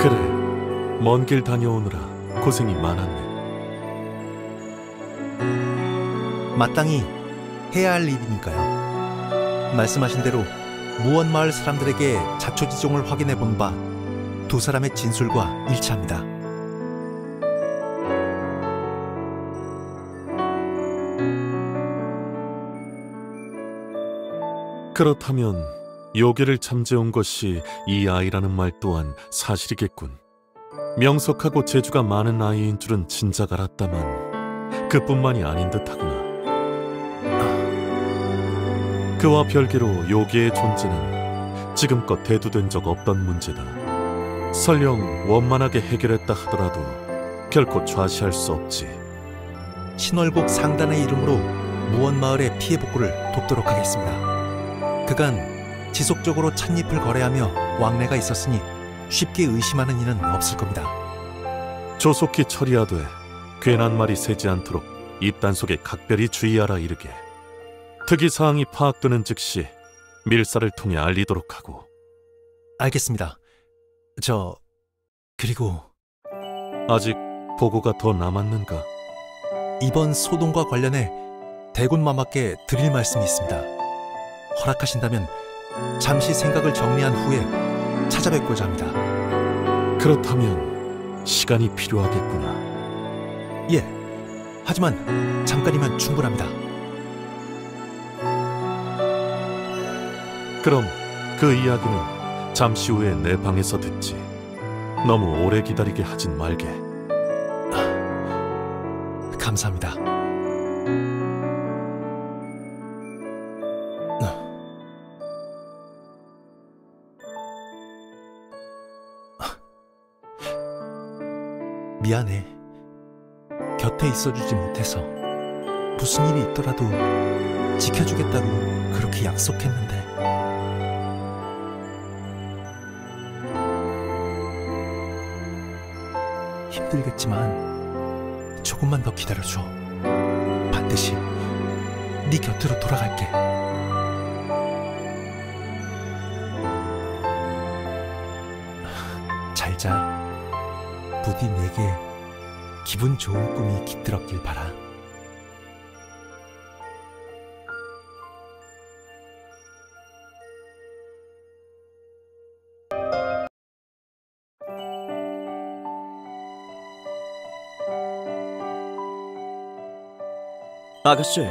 그래, 먼 길 다녀오느라 고생이 많았네. 마땅히 해야 할 일이니까요. 말씀하신 대로 무원마을 사람들에게 자초지종을 확인해 본 바 두 사람의 진술과 일치합니다. 그렇다면 요괴를 잠재운 것이 이 아이라는 말 또한 사실이겠군. 명석하고 재주가 많은 아이인 줄은 진작 알았다만 그뿐만이 아닌 듯하구나. 그와 별개로 요괴의 존재는 지금껏 대두된 적 없던 문제다. 설령 원만하게 해결했다 하더라도 결코 좌시할 수 없지. 신월국 상단의 이름으로 무원마을의 피해 복구를 돕도록 하겠습니다. 그간 지속적으로 찻잎을 거래하며 왕래가 있었으니 쉽게 의심하는 이는 없을 겁니다. 조속히 처리하되 괜한 말이 새지 않도록 입단속에 각별히 주의하라 이르게. 특이사항이 파악되는 즉시 밀사를 통해 알리도록 하고. 알겠습니다. 그리고 아직 보고가 더 남았는가? 이번 소동과 관련해 대군마마께 드릴 말씀이 있습니다. 허락하신다면 잠시 생각을 정리한 후에 찾아뵙고자 합니다. 그렇다면 시간이 필요하겠구나. 예, 하지만 잠깐이면 충분합니다. 그럼 그 이야기는 잠시 후에 내 방에서 듣지. 너무 오래 기다리게 하진 말게. 감사합니다. 미안해. 곁에 있어주지 못해서. 무슨 일이 있더라도 지켜주겠다고 그렇게 약속했는데. 힘들겠지만 조금만 더 기다려줘. 반드시 네 곁으로 돌아갈게. 잘 자. 부디 내게 기분 좋은 꿈이 깃들었길 바라. 아가씨,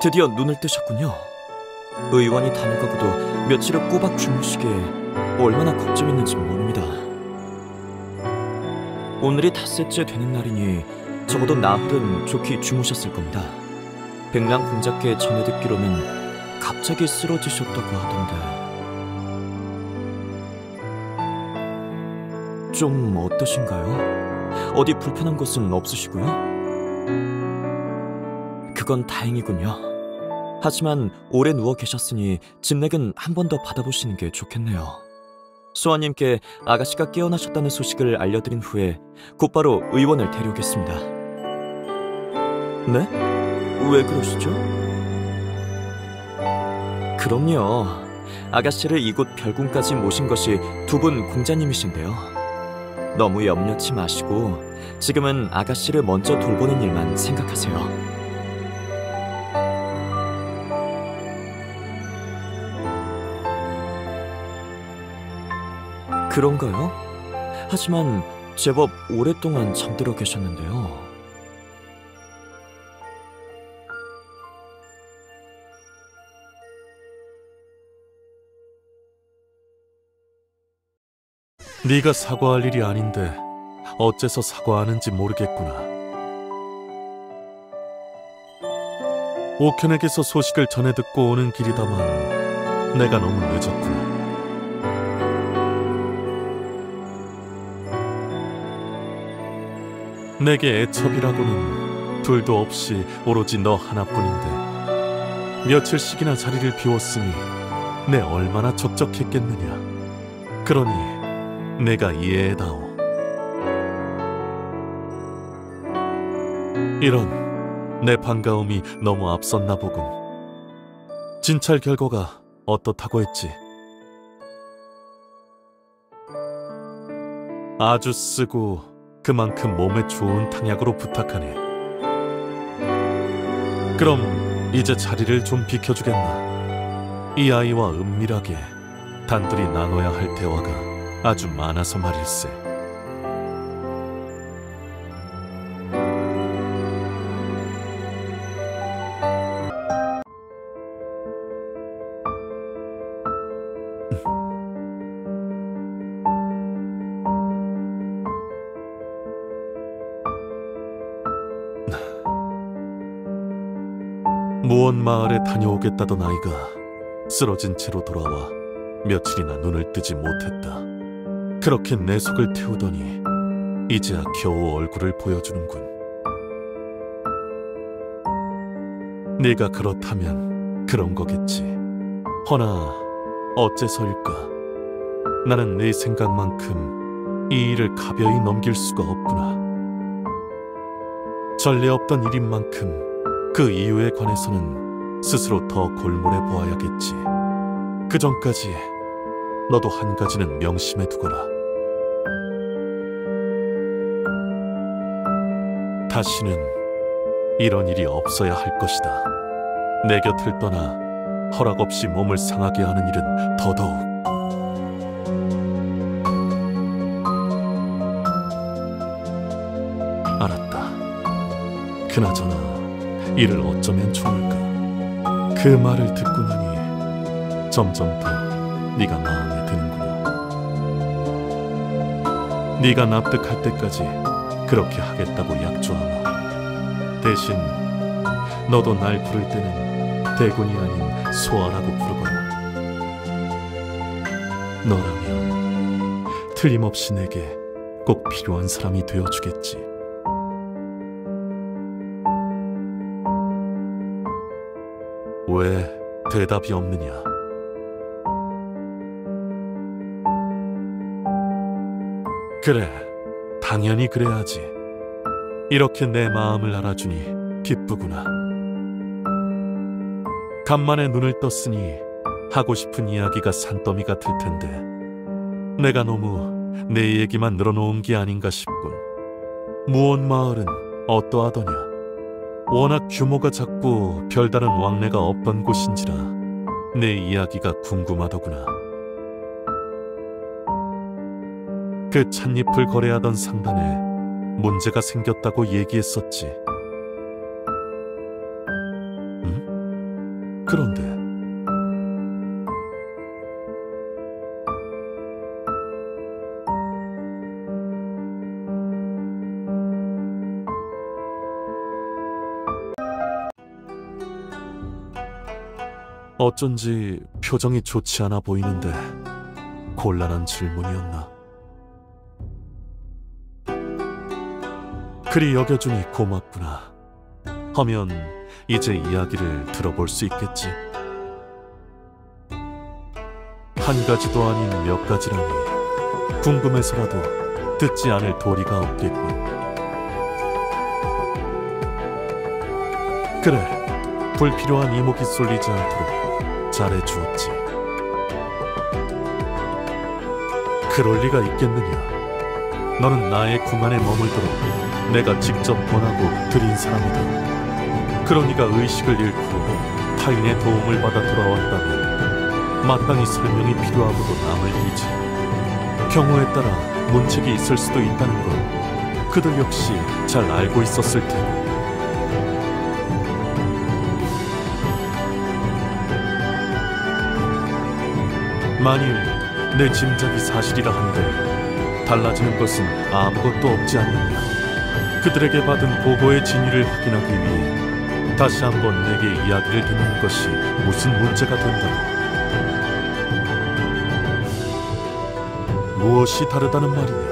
드디어 눈을 뜨셨군요. 의원이 다녀가고도 며칠을 꼬박 주무시기에 얼마나 걱정했는지 모릅니다. 오늘이 닷새째 되는 날이니 적어도 나흘은 좋게 주무셨을 겁니다. 백랑 공작께 전해 듣기로는 갑자기 쓰러지셨다고 하던데. 좀 어떠신가요? 어디 불편한 것은 없으시고요? 그건 다행이군요. 하지만 오래 누워 계셨으니 진맥은 한 번 더 받아보시는 게 좋겠네요. 수아님께 아가씨가 깨어나셨다는 소식을 알려드린 후에 곧바로 의원을 데려오겠습니다. 네? 왜 그러시죠? 그럼요. 아가씨를 이곳 별궁까지 모신 것이 두 분 공자님이신데요. 너무 염려치 마시고 지금은 아가씨를 먼저 돌보는 일만 생각하세요. 그런가요? 하지만 제법 오랫동안 잠들어 계셨는데요. 네가 사과할 일이 아닌데 어째서 사과하는지 모르겠구나. 옥현에게서 소식을 전해 듣고 오는 길이다만 내가 너무 늦었구나. 내게 애첩이라고는 둘도 없이 오로지 너 하나뿐인데 며칠씩이나 자리를 비웠으니 내 얼마나 적적했겠느냐. 그러니 내가 이해해다오. 이런 내 반가움이 너무 앞섰나 보군. 진찰 결과가 어떻다고 했지? 아주 쓰고 그만큼 몸에 좋은 탕약으로 부탁하네. 그럼 이제 자리를 좀 비켜주겠나? 이 아이와 은밀하게 단둘이 나눠야 할 대화가 아주 많아서 말일세. 무원 마을에 다녀오겠다던 아이가 쓰러진 채로 돌아와 며칠이나 눈을 뜨지 못했다. 그렇게 내 속을 태우더니 이제야 겨우 얼굴을 보여주는군. 네가 그렇다면 그런 거겠지. 허나 어째서일까? 나는 네 생각만큼 이 일을 가벼이 넘길 수가 없구나. 전례 없던 일인 만큼 그 이유에 관해서는 스스로 더 골몰해 보아야겠지. 그 전까지 너도 한 가지는 명심해 두거라. 다시는 이런 일이 없어야 할 것이다. 내 곁을 떠나 허락 없이 몸을 상하게 하는 일은 더더욱. 알았다. 그나저나 이를 어쩌면 좋을까? 그 말을 듣고 나니 점점 더 네가 마음에 드는구나. 네가 납득할 때까지 그렇게 하겠다고 약조하마. 대신 너도 날 부를 때는 대군이 아닌 소아라고 부르거라. 너라면 틀림없이 내게 꼭 필요한 사람이 되어주겠지. 왜 대답이 없느냐? 그래, 당연히 그래야지. 이렇게 내 마음을 알아주니 기쁘구나. 간만에 눈을 떴으니 하고 싶은 이야기가 산더미 같을 텐데 내가 너무 내 얘기만 늘어놓은 게 아닌가 싶군. 무원 마을은 어떠하더냐? 워낙 규모가 작고 별다른 왕래가 없던 곳인지라 내 이야기가 궁금하더구나. 그 찻잎을 거래하던 상단에 문제가 생겼다고 얘기했었지. 응? 그런데 어쩐지 표정이 좋지 않아 보이는데 곤란한 질문이었나? 그리 여겨주니 고맙구나. 하면 이제 이야기를 들어볼 수 있겠지. 한 가지도 아닌 몇 가지라니 궁금해서라도 듣지 않을 도리가 없겠군. 그래, 불필요한 이목이 쏠리지 않도록 잘해주었지. 그럴 리가 있겠느냐. 너는 나의 궁 안에 머물도록 내가 직접 권하고 드린 사람이다. 그러니까 의식을 잃고 타인의 도움을 받아 돌아왔다면 마땅히 설명이 필요하고도 남을 일이지. 경우에 따라 문책이 있을 수도 있다는 걸 그들 역시 잘 알고 있었을 테고. 만일 내 짐작이 사실이라 한들 달라지는 것은 아무것도 없지 않느냐. 그들에게 받은 보고의 진위를 확인하기 위해 다시 한번 내게 이야기를 듣는 것이 무슨 문제가 된다고. 무엇이 다르다는 말이냐?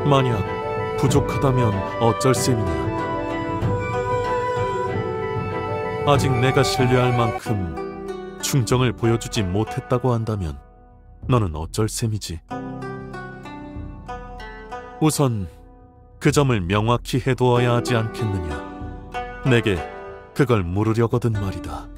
만약 부족하다면 어쩔 셈이냐? 아직 내가 신뢰할 만큼 충정을 보여주지 못했다고 한다면 너는 어쩔 셈이지? 우선 그 점을 명확히 해두어야 하지 않겠느냐? 내게 그걸 물으려거든 말이다.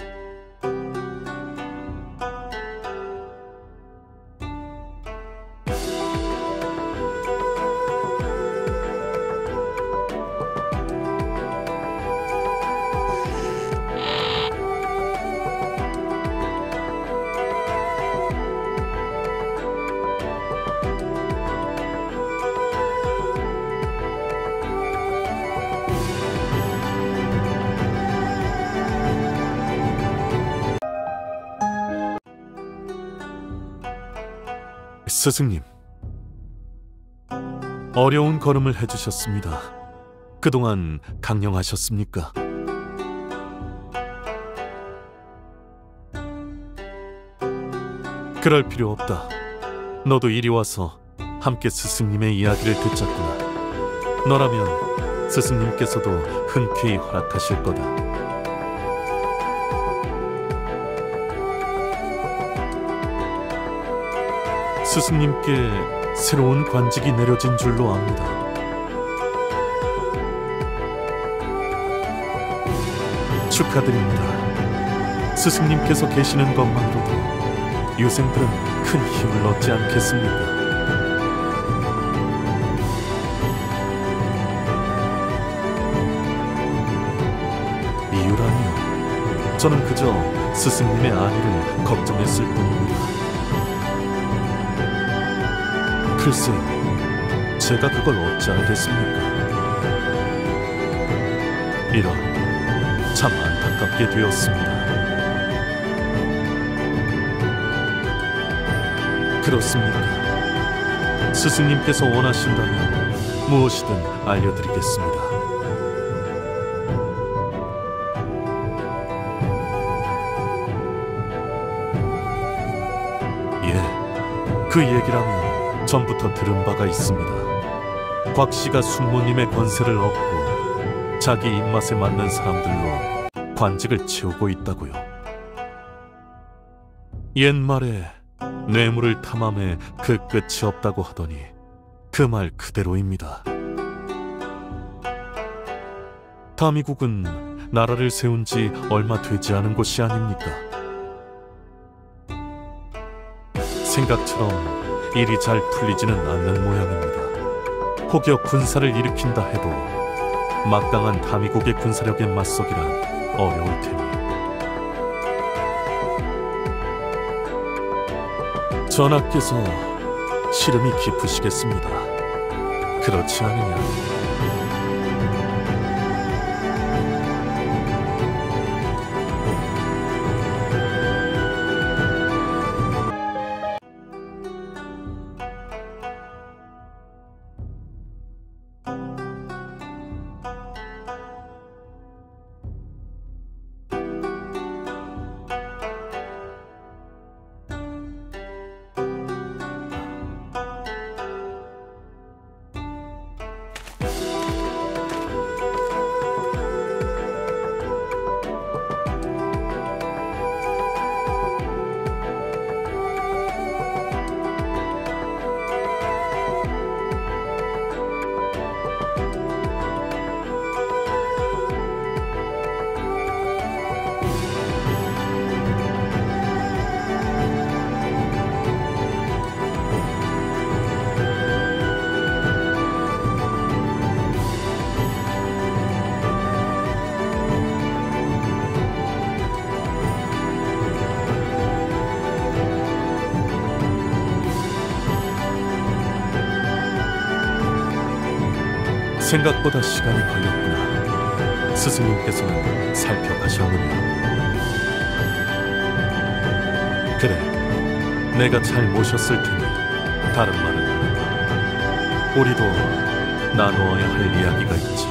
스승님, 어려운 걸음을 해주셨습니다. 그동안 강령하셨습니까? 그럴 필요 없다. 너도 이리 와서 함께 스승님의 이야기를 듣자꾸나. 너라면 스승님께서도 흔쾌히 허락하실 거다. 스승님께 새로운 관직이 내려진 줄로 압니다. 축하드립니다. 스승님께서 계시는 것만으로도 유생들은 큰 힘을 얻지 않겠습니까? 이유라니요. 저는 그저 스승님의 안위를 걱정했을 뿐입니다. 글쎄, 제가 그걸 어찌 알겠습니까? 이런, 참 안타깝게 되었습니다. 그렇습니까? 스승님께서 원하신다면 무엇이든 알려드리겠습니다. 예, 그 얘기라면 전부터 들은 바가 있습니다. 곽 씨가 숙모님의 권세를 얻고 자기 입맛에 맞는 사람들로 관직을 채우고 있다고요. 옛말에 뇌물을 탐함에 그 끝이 없다고 하더니 그 말 그대로입니다. 다미국은 나라를 세운 지 얼마 되지 않은 곳이 아닙니까? 생각처럼 일이 잘 풀리지는 않는 모양입니다. 혹여 군사를 일으킨다 해도 막강한 다미국의 군사력에 맞서기란 어려울 테니 전하께서 시름이 깊으시겠습니다. 그렇지 않으냐? 생각보다 시간이 걸렸구나. 스승님께서는 살펴가셨느냐? 그래, 내가 잘 모셨을 테니 다른 말은 하는가. 우리도 나누어야 할 이야기가 있지.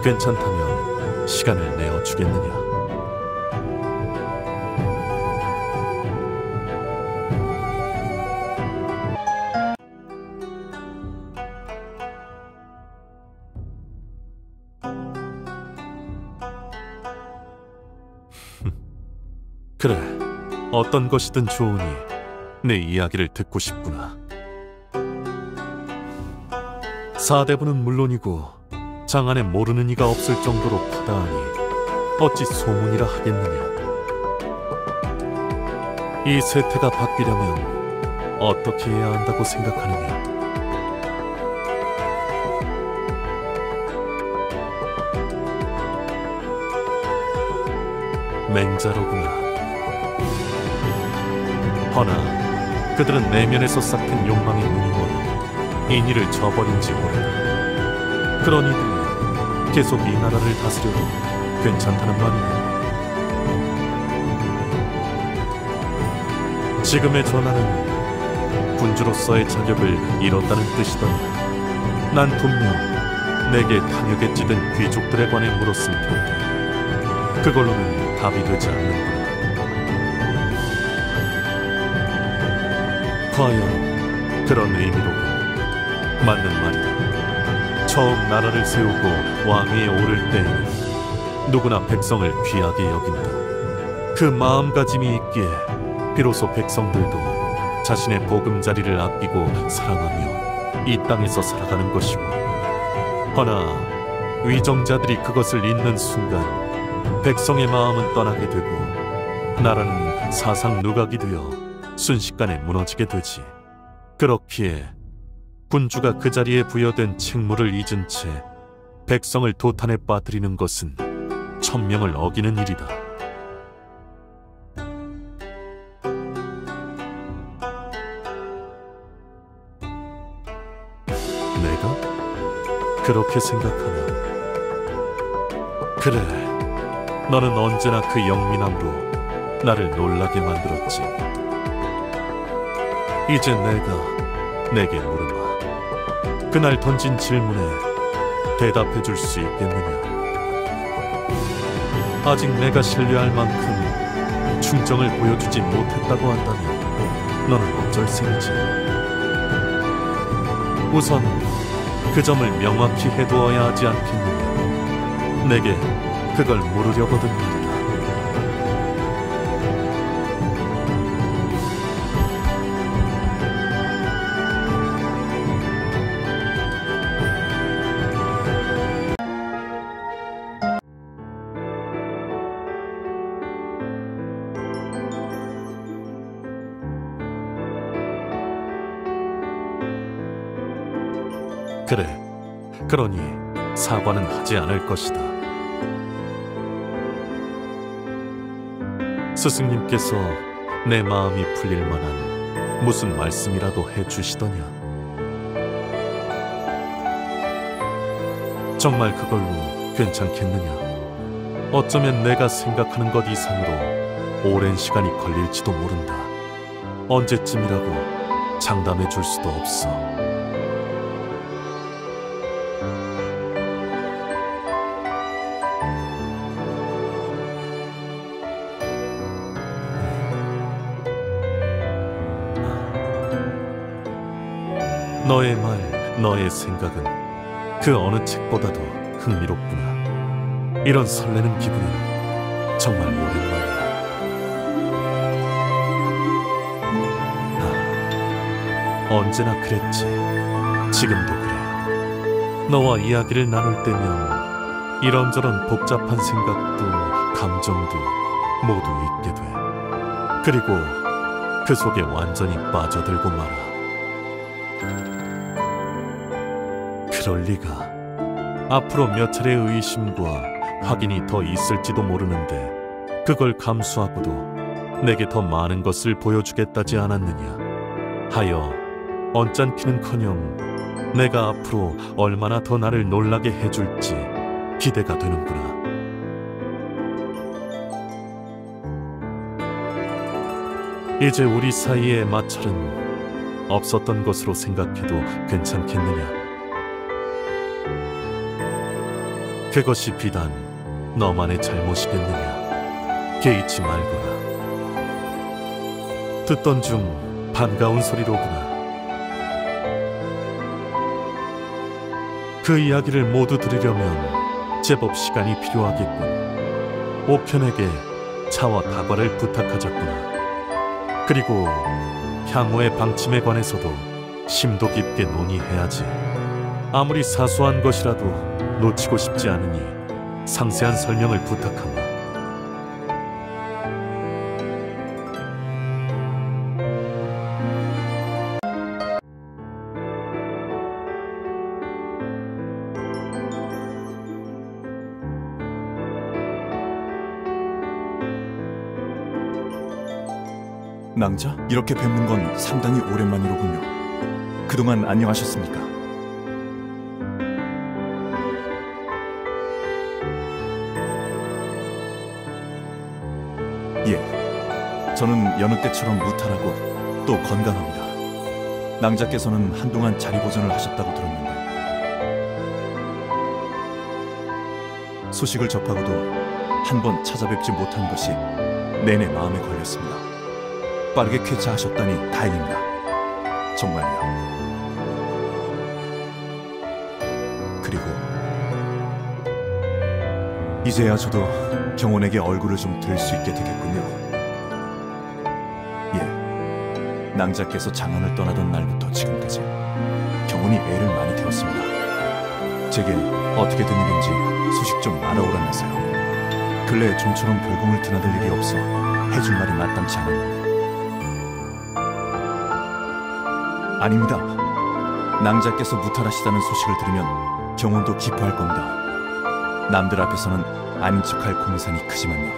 괜찮다면 시간을 내어주겠느냐? 그래, 어떤 것이든 좋으니 내 이야기를 듣고 싶구나. 사대부는 물론이고 장안에 모르는 이가 없을 정도로 파다하니 어찌 소문이라 하겠느냐. 이 세태가 바뀌려면 어떻게 해야 한다고 생각하느냐. 맹자로구나. 허나 그들은 내면에서 싹튼 욕망의 무늬로 이 일을 저버린지 오래다. 그러니 계속 이 나라를 다스려도 괜찮다는 말이냐. 지금의 전하는 군주로서의 자격을 잃었다는 뜻이더니 난 분명 내게 탐욕에 찌든 귀족들에 관해 물었을 텐데 그걸로는 답이 되지 않는구나. 과연 그런 의미로군. 맞는 말이다. 처음 나라를 세우고 왕위에 오를 때에는 누구나 백성을 귀하게 여긴다. 그 마음가짐이 있기에 비로소 백성들도 자신의 보금자리를 아끼고 사랑하며 이 땅에서 살아가는 것이고, 허나 위정자들이 그것을 잊는 순간 백성의 마음은 떠나게 되고 나라는 사상 누각이 되어 순식간에 무너지게 되지. 그렇기에 군주가 그 자리에 부여된 책무를 잊은 채 백성을 도탄에 빠뜨리는 것은 천명을 어기는 일이다. 내가? 그렇게 생각하나? 그래, 너는 언제나 그 영민함으로 나를 놀라게 만들었지. 이제 내게 물어봐. 그날 던진 질문에 대답해 줄 수 있겠느냐? 아직 내가 신뢰할 만큼 충정을 보여주지 못했다고 한다면 너는 어쩔 셈이지? 우선 그 점을 명확히 해두어야 하지 않겠느냐? 내게 그걸 물으려거든 말이다. 그래, 그러니 사과는 하지 않을 것이다. 스승님께서 내 마음이 풀릴 만한 무슨 말씀이라도 해주시더냐? 정말 그걸로 괜찮겠느냐? 어쩌면 내가 생각하는 것 이상으로 오랜 시간이 걸릴지도 모른다. 언제쯤이라고 장담해 줄 수도 없어. 너의 말, 너의 생각은 그 어느 책보다도 흥미롭구나. 이런 설레는 기분은 정말 오랜만이야. 언제나 그랬지. 지금도 그래. 너와 이야기를 나눌 때면 이런저런 복잡한 생각도 감정도 모두 잊게 돼. 그리고 그 속에 완전히 빠져들고 말아. 그럴 리가. 앞으로 몇 차례의 의심과 확인이 더 있을지도 모르는데 그걸 감수하고도 내게 더 많은 것을 보여주겠다지 않았느냐 하여 언짢기는커녕 내가 앞으로 얼마나 더 나를 놀라게 해줄지 기대가 되는구나. 이제 우리 사이의 마찰은 없었던 것으로 생각해도 괜찮겠느냐? 그것이 비단 너만의 잘못이겠느냐? 개의치 말거라. 듣던 중 반가운 소리로구나. 그 이야기를 모두 들으려면 제법 시간이 필요하겠군. 옥현에게 차와 다과를 부탁하자꾸나. 그리고 향후의 방침에 관해서도 심도 깊게 논의해야지. 아무리 사소한 것이라도 놓치고 싶지 않으니 상세한 설명을 부탁하마. 낭자? 이렇게 뵙는 건 상당히 오랜만이로군요. 그동안 안녕하셨습니까? 예, 저는 여느 때처럼 무탈하고 또 건강합니다. 낭자께서는 한동안 자리보전을 하셨다고 들었는데 소식을 접하고도 한 번 찾아뵙지 못한 것이 내내 마음에 걸렸습니다. 빠르게 쾌차하셨다니 다행입니다. 정말요. 그리고 이제야 저도 경원에게 얼굴을 좀 들 수 있게 되겠군요. 예, 낭자께서 장안을 떠나던 날부터 지금까지 경원이 애를 많이 태웠습니다. 제게 어떻게 된 일인지 소식 좀 알아오라면서요. 근래 좀처럼 별공을 드나들 일이 없어 해줄 말이 마땅치 않았는데. 아닙니다. 낭자께서 무탈하시다는 소식을 들으면 경원도 기뻐할 겁니다. 남들 앞에서는 아닌 척할 공산이 크지만요.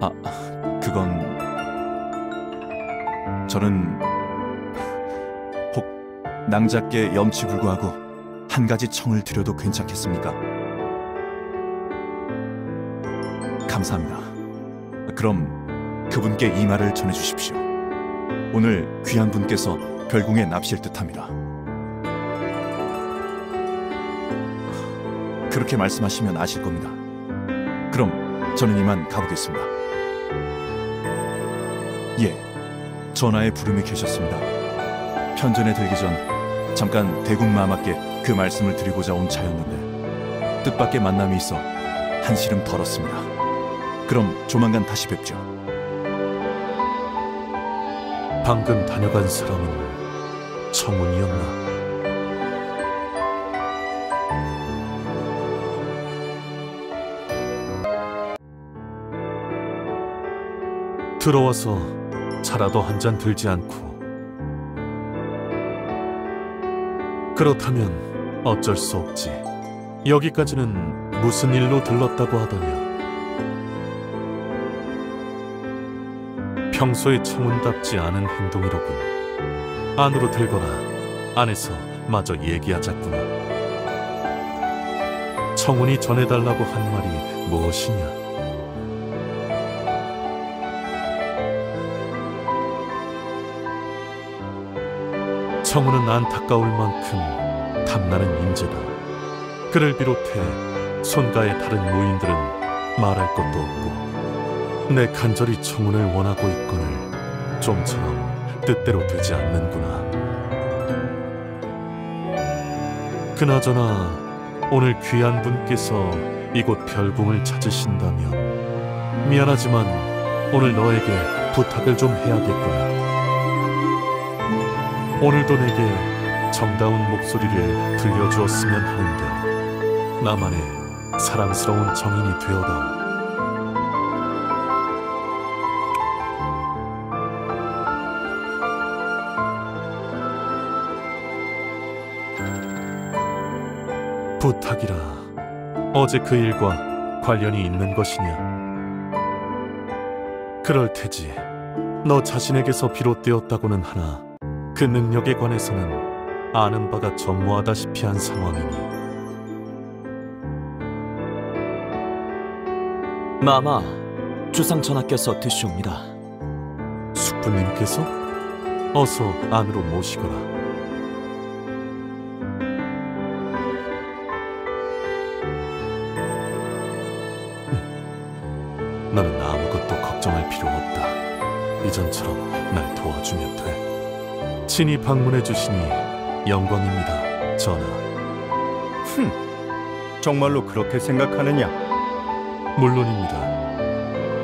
아, 그건 저는 혹 낭자께 염치불구하고 한 가지 청을 드려도 괜찮겠습니까? 감사합니다. 그럼 그분께 이 말을 전해주십시오. 오늘 귀한 분께서 별궁에 납실 듯합니다. 그렇게 말씀하시면 아실 겁니다. 그럼 저는 이만 가보겠습니다. 예, 전하의 부름이 계셨습니다. 편전에 들기 전 잠깐 대군마마께 그 말씀을 드리고자 온 차였는데 뜻밖의 만남이 있어 한시름 덜었습니다. 그럼 조만간 다시 뵙죠. 방금 다녀간 사람은 청운이었나? 들어와서 차라도 한 잔 들지 않고. 그렇다면 어쩔 수 없지. 여기까지는 무슨 일로 들렀다고 하더냐? 평소에 청운답지 않은 행동이로군. 안으로 들거라. 안에서 마저 얘기하자꾸나. 청운이 전해달라고 한 말이 무엇이냐? 청운은 안타까울 만큼 탐나는 인재다. 그를 비롯해 손가의 다른 무인들은 말할 것도 없고, 내 간절히 청운을 원하고 있거늘 좀처럼 뜻대로 되지 않는구나. 그나저나 오늘 귀한 분께서 이곳 별궁을 찾으신다면 미안하지만 오늘 너에게 부탁을 좀 해야겠구나. 오늘도 내게 정다운 목소리를 들려주었으면 하는데 나만의 사랑스러운 정인이 되어다오. 부탁이라. 어제 그 일과 관련이 있는 것이냐? 그럴 테지. 너 자신에게서 비롯되었다고는 하나 그 능력에 관해서는 아는 바가 전무하다시피 한 상황이니. 마마, 주상 전하께서 드시옵니다. 숙부님께서? 어서 안으로 모시거라. 너는 아무것도 걱정할 필요 없다. 이전처럼 날 도와주면 돼. 친히 방문해 주시니 영광입니다, 전하. 정말로 그렇게 생각하느냐? 물론입니다.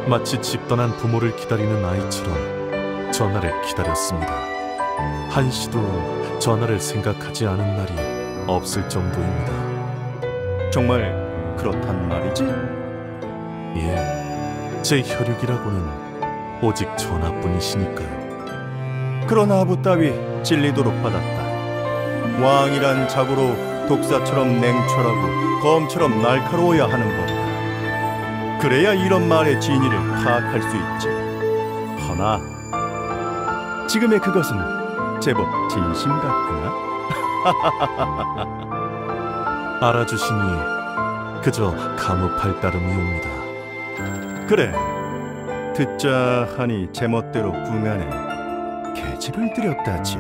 마치 집 떠난 부모를 기다리는 아이처럼 전하를 기다렸습니다. 한시도 전하를 생각하지 않은 날이 없을 정도입니다. 정말 그렇단 말이지? 예. 제 혈육이라고는 오직 전하뿐이시니까요. 그러나 아부 따위 질리도록 받았다. 왕이란 자고로 독사처럼 냉철하고 검처럼 날카로워야 하는 법이다. 그래야 이런 말의 진위를 파악할 수 있지. 허나 지금의 그것은 제법 진심 같구나. 알아주시니 그저 감업할 따름이옵니다. 그래, 듣자 하니 제멋대로 궁안에 계집을 들였다지.